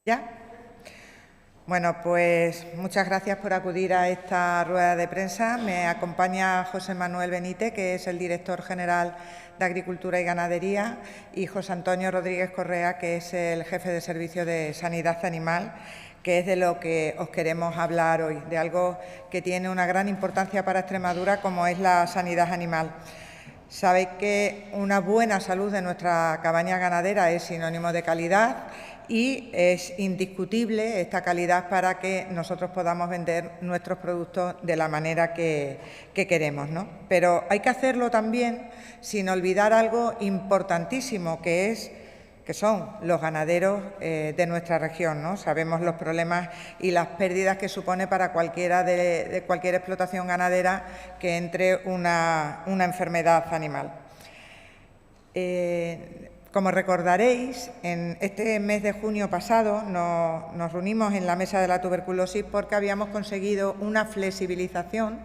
¿Ya? Bueno, pues muchas gracias por acudir a esta rueda de prensa. Me acompaña José Manuel Benítez, que es el director general de Agricultura y Ganadería, y José Antonio Rodríguez Correa, que es el jefe de Servicio de Sanidad Animal, que es de lo que os queremos hablar hoy, de algo que tiene una gran importancia para Extremadura, como es la sanidad animal. Sabéis que una buena salud de nuestra cabaña ganadera es sinónimo de calidad y es indiscutible esta calidad para que nosotros podamos vender nuestros productos de la manera que queremos, ¿no? Pero hay que hacerlo también sin olvidar algo importantísimo, que son los ganaderos de nuestra región, ¿no? Sabemos los problemas y las pérdidas que supone para cualquiera de cualquier explotación ganadera que entre una enfermedad animal. Como recordaréis, en este mes de junio pasado nos reunimos en la Mesa de la Tuberculosis porque habíamos conseguido una flexibilización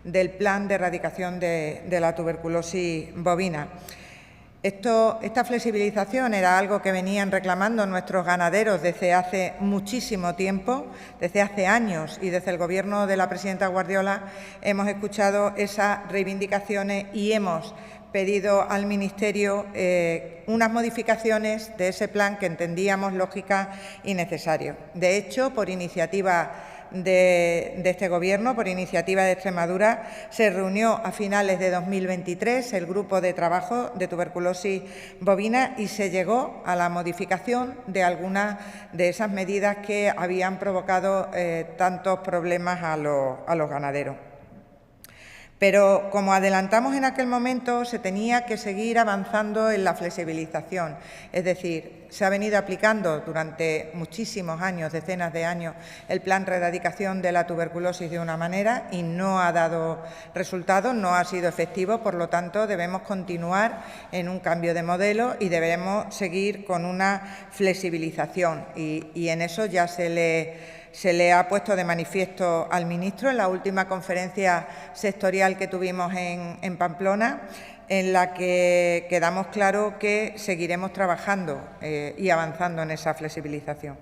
del plan de erradicación de la tuberculosis bovina. Esta flexibilización era algo que venían reclamando nuestros ganaderos desde hace muchísimo tiempo, desde hace años, y desde el Gobierno de la presidenta Guardiola hemos escuchado esas reivindicaciones y hemos pedido al Ministerio unas modificaciones de ese plan que entendíamos lógicas y necesarias. De hecho, por iniciativa de este Gobierno, por iniciativa de Extremadura, se reunió a finales de 2023 el Grupo de Trabajo de Tuberculosis Bovina y se llegó a la modificación de algunas de esas medidas que habían provocado tantos problemas a los ganaderos. Pero, como adelantamos en aquel momento, se tenía que seguir avanzando en la flexibilización. Es decir, se ha venido aplicando durante muchísimos años, decenas de años, el plan de erradicación de la tuberculosis de una manera y no ha dado resultados, no ha sido efectivo. Por lo tanto, debemos continuar en un cambio de modelo y debemos seguir con una flexibilización. Y en eso ya se le ha puesto de manifiesto al ministro en la última conferencia sectorial que tuvimos en Pamplona, en la que quedamos claro que seguiremos trabajando y avanzando en esa flexibilización.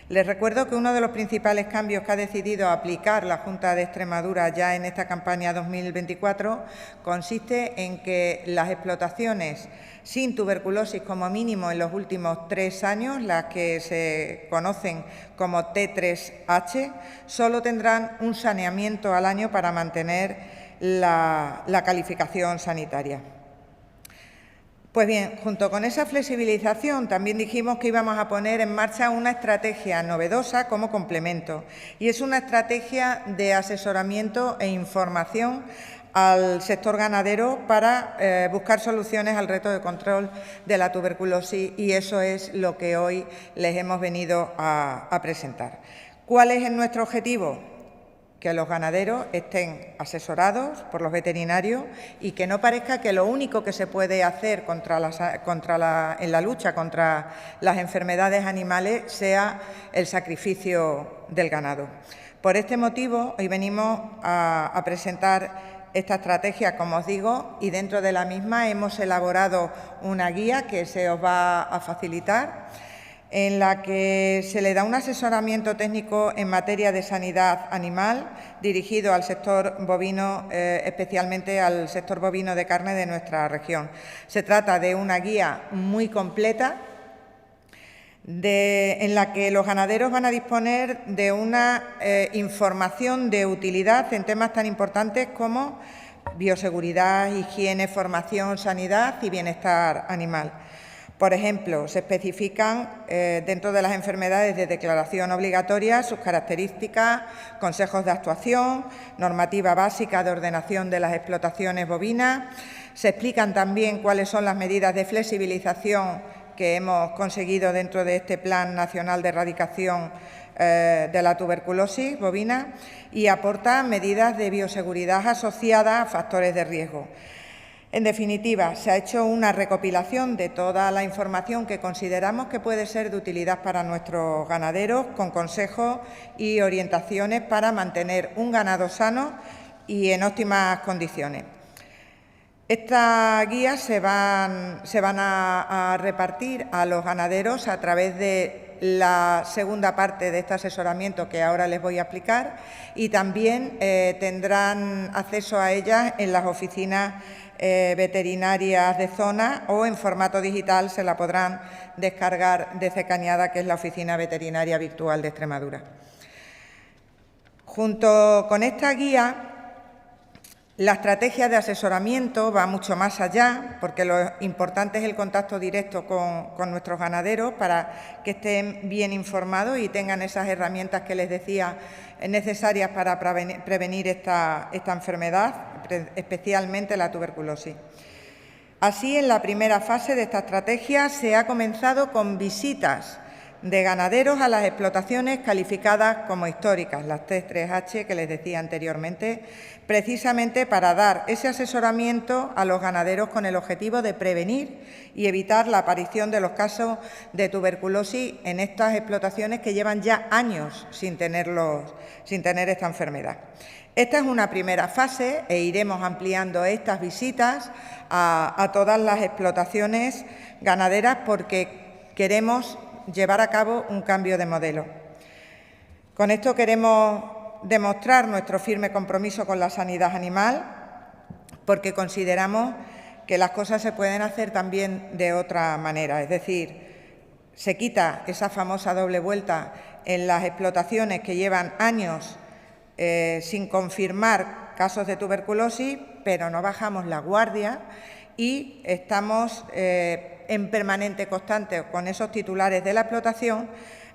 Les recuerdo que uno de los principales cambios que ha decidido aplicar la Junta de Extremadura ya en esta campaña 2024 consiste en que las explotaciones sin tuberculosis como mínimo en los últimos 3 años, las que se conocen como T3H, solo tendrán un saneamiento al año para mantener la calificación sanitaria. Pues bien, junto con esa flexibilización también dijimos que íbamos a poner en marcha una estrategia novedosa como complemento, y es una estrategia de asesoramiento e información al sector ganadero para buscar soluciones al reto de control de la tuberculosis, y eso es lo que hoy les hemos venido a presentar. ¿Cuál es nuestro objetivo? Que los ganaderos estén asesorados por los veterinarios y que no parezca que lo único que se puede hacer en la lucha contra las enfermedades animales sea el sacrificio del ganado. Por este motivo, hoy venimos a presentar esta estrategia, como os digo, y dentro de la misma hemos elaborado una guía que se os va a facilitar, en la que se le da un asesoramiento técnico en materia de sanidad animal dirigido al sector bovino, especialmente al sector bovino de carne de nuestra región. Se trata de una guía muy completa en la que los ganaderos van a disponer de una información de utilidad en temas tan importantes como bioseguridad, higiene, formación, sanidad y bienestar animal. Por ejemplo, se especifican dentro de las enfermedades de declaración obligatoria sus características, consejos de actuación, normativa básica de ordenación de las explotaciones bovinas. Se explican también cuáles son las medidas de flexibilización que hemos conseguido dentro de este Plan Nacional de Erradicación de la Tuberculosis bovina y aporta medidas de bioseguridad asociadas a factores de riesgo. En definitiva, se ha hecho una recopilación de toda la información que consideramos que puede ser de utilidad para nuestros ganaderos, con consejos y orientaciones para mantener un ganado sano y en óptimas condiciones. Estas guías se van a repartir a los ganaderos a través de la segunda parte de este asesoramiento que ahora les voy a explicar, y también tendrán acceso a ellas en las oficinas veterinarias de zona, o en formato digital se la podrán descargar desde Cañada, que es la Oficina Veterinaria Virtual de Extremadura. Junto con esta guía, la estrategia de asesoramiento va mucho más allá, porque lo importante es el contacto directo con nuestros ganaderos para que estén bien informados y tengan esas herramientas que les decía necesarias para prevenir esta enfermedad, especialmente la tuberculosis. Así, en la primera fase de esta estrategia se ha comenzado con visitas de ganaderos a las explotaciones calificadas como históricas, las T3H que les decía anteriormente, precisamente para dar ese asesoramiento a los ganaderos con el objetivo de prevenir y evitar la aparición de los casos de tuberculosis en estas explotaciones que llevan ya años sin tener esta enfermedad. Esta es una primera fase e iremos ampliando estas visitas a todas las explotaciones ganaderas, porque queremos llevar a cabo un cambio de modelo. Con esto queremos demostrar nuestro firme compromiso con la sanidad animal, porque consideramos que las cosas se pueden hacer también de otra manera, es decir, se quita esa famosa doble vuelta en las explotaciones que llevan años sin confirmar casos de tuberculosis, pero no bajamos la guardia y estamos en permanente constante con esos titulares de la explotación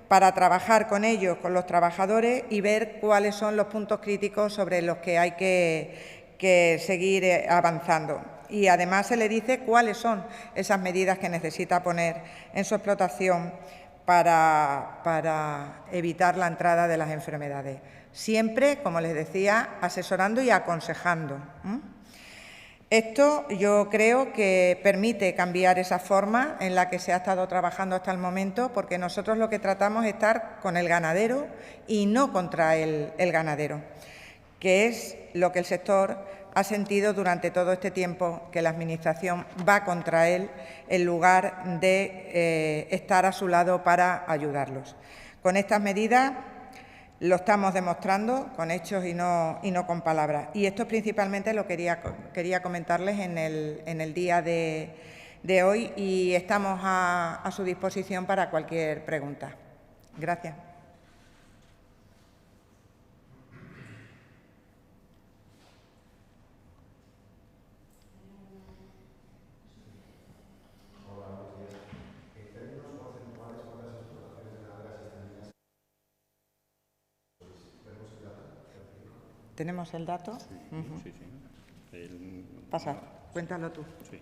para trabajar con ellos, con los trabajadores, y ver cuáles son los puntos críticos sobre los que hay que seguir avanzando. Y además se le dice cuáles son esas medidas que necesita poner en su explotación para evitar la entrada de las enfermedades. Siempre, como les decía, asesorando y aconsejando. Esto yo creo que permite cambiar esa forma en la que se ha estado trabajando hasta el momento, porque nosotros lo que tratamos es estar con el ganadero y no contra el ganadero, que es lo que el sector ha sentido durante todo este tiempo, que la Administración va contra él en lugar de estar a su lado para ayudarlos. Con estas medidas lo estamos demostrando con hechos y no con palabras. Y esto principalmente lo quería comentarles en el día de hoy, y estamos a su disposición para cualquier pregunta. Gracias. ¿Tenemos el dato? Sí. Pasa, cuéntalo tú. Sí.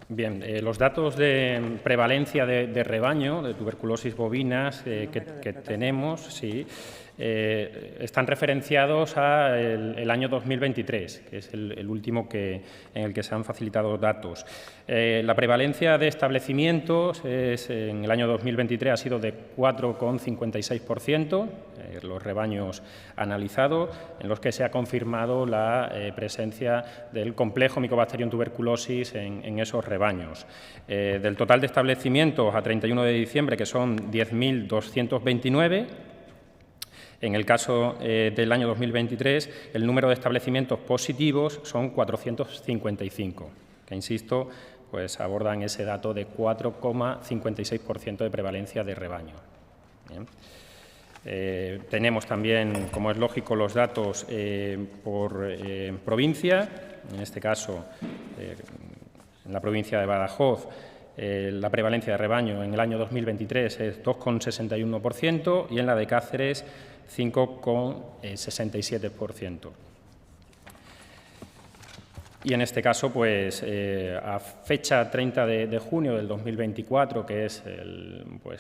Bien, los datos de prevalencia de rebaño, de tuberculosis bovinas que tenemos, sí, están referenciados al año 2023, que es el último en el que se han facilitado datos. La prevalencia de establecimientos en el año 2023 ha sido de 4,56%, los rebaños analizados, en los que se ha confirmado la presencia del complejo Mycobacterium tuberculosis en esos rebaños. Del total de establecimientos a 31 de diciembre, que son 10.229, en el caso del año 2023, el número de establecimientos positivos son 455, que, insisto, pues abordan ese dato de 4,56% de prevalencia de rebaño. Bien. Tenemos también, como es lógico, los datos por provincia. En este caso, en la provincia de Badajoz, la prevalencia de rebaño en el año 2023 es 2,61% y en la de Cáceres 5,67%. Y en este caso, pues, a fecha 30 de junio del 2024, que es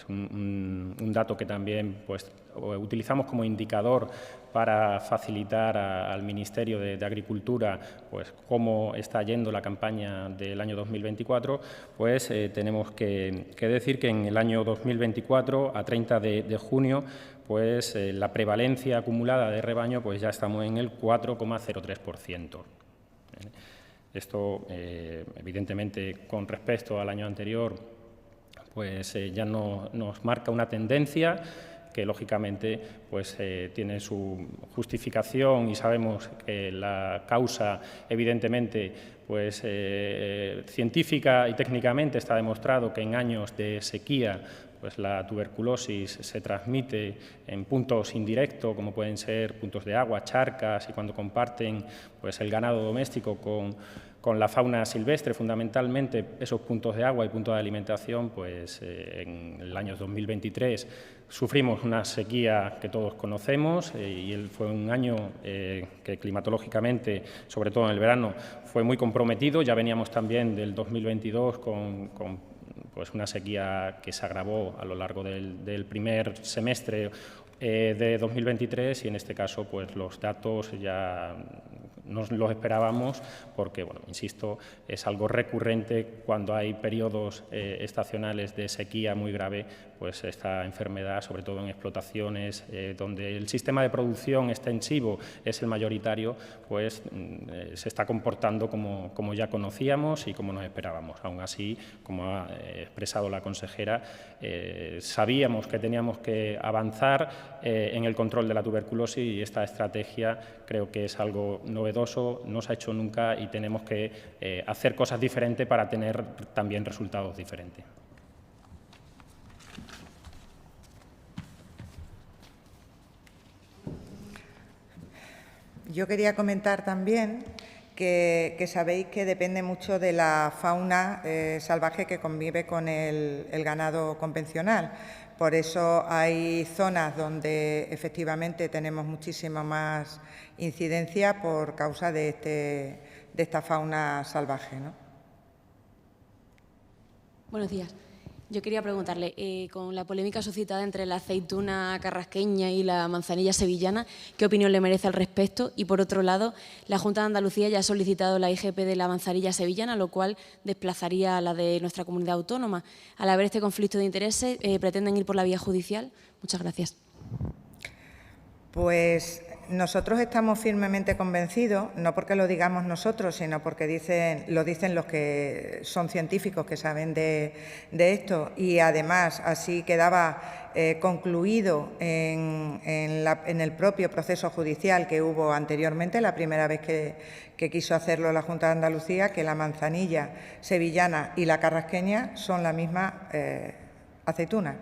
un dato que también pues, utilizamos como indicador para facilitar al Ministerio de Agricultura pues, cómo está yendo la campaña del año 2024, pues tenemos que decir que en el año 2024, a 30 de junio, pues la prevalencia acumulada de rebaño pues ya estamos en el 4,03%. Esto, evidentemente, con respecto al año anterior, pues ya nos marca una tendencia que lógicamente pues, tiene su justificación y sabemos que la causa evidentemente pues, científica y técnicamente está demostrado que en años de sequía pues la tuberculosis se transmite en puntos indirectos, como pueden ser puntos de agua, charcas, y cuando comparten pues, el ganado doméstico con la fauna silvestre, fundamentalmente esos puntos de agua y puntos de alimentación, pues en el año 2023 sufrimos una sequía que todos conocemos y fue un año que climatológicamente, sobre todo en el verano, fue muy comprometido. Ya veníamos también del 2022 con pues una sequía que se agravó a lo largo del primer semestre de 2023 y en este caso pues los datos ya nos los esperábamos porque, bueno, insisto, es algo recurrente cuando hay periodos estacionales de sequía muy grave, pues esta enfermedad, sobre todo en explotaciones donde el sistema de producción extensivo es el mayoritario, pues se está comportando como ya conocíamos y como nos esperábamos. Aún así, como ha expresado la consejera, sabíamos que teníamos que avanzar en el control de la tuberculosis y esta estrategia creo que es algo novedoso, no se ha hecho nunca y tenemos que hacer cosas diferentes para tener también resultados diferentes. Yo quería comentar también que sabéis que depende mucho de la fauna salvaje que convive con el ganado convencional. Por eso hay zonas donde efectivamente tenemos muchísima más incidencia por causa de esta fauna salvaje, ¿no? Buenos días. Yo quería preguntarle, con la polémica suscitada entre la aceituna carrasqueña y la manzanilla sevillana, ¿qué opinión le merece al respecto? Y, por otro lado, la Junta de Andalucía ya ha solicitado la IGP de la manzanilla sevillana, lo cual desplazaría a la de nuestra comunidad autónoma. Al haber este conflicto de intereses, ¿pretenden ir por la vía judicial? Muchas gracias. Pues nosotros estamos firmemente convencidos, no porque lo digamos nosotros, sino porque lo dicen los que son científicos que saben de esto, y además así quedaba concluido en el propio proceso judicial que hubo anteriormente, la primera vez que quiso hacerlo la Junta de Andalucía, que la manzanilla sevillana y la carrasqueña son la misma aceituna.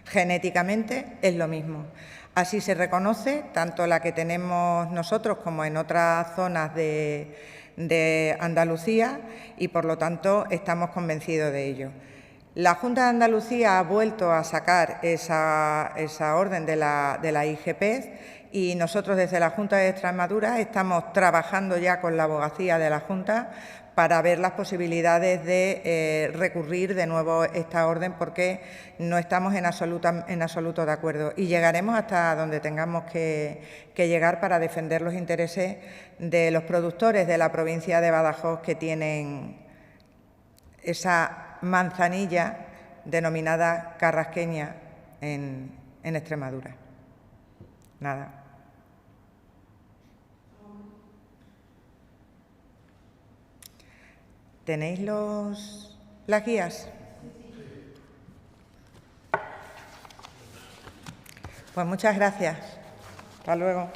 Genéticamente es lo mismo. Así se reconoce tanto la que tenemos nosotros como en otras zonas de Andalucía y, por lo tanto, estamos convencidos de ello. La Junta de Andalucía ha vuelto a sacar esa orden de la IGP y nosotros desde la Junta de Extremadura estamos trabajando ya con la abogacía de la Junta para ver las posibilidades de recurrir de nuevo esta orden porque no estamos en absoluto de acuerdo y llegaremos hasta donde tengamos que llegar para defender los intereses de los productores de la provincia de Badajoz que tienen esa manzanilla denominada carrasqueña en Extremadura. Nada. ¿Tenéis las guías? Pues muchas gracias. Hasta luego.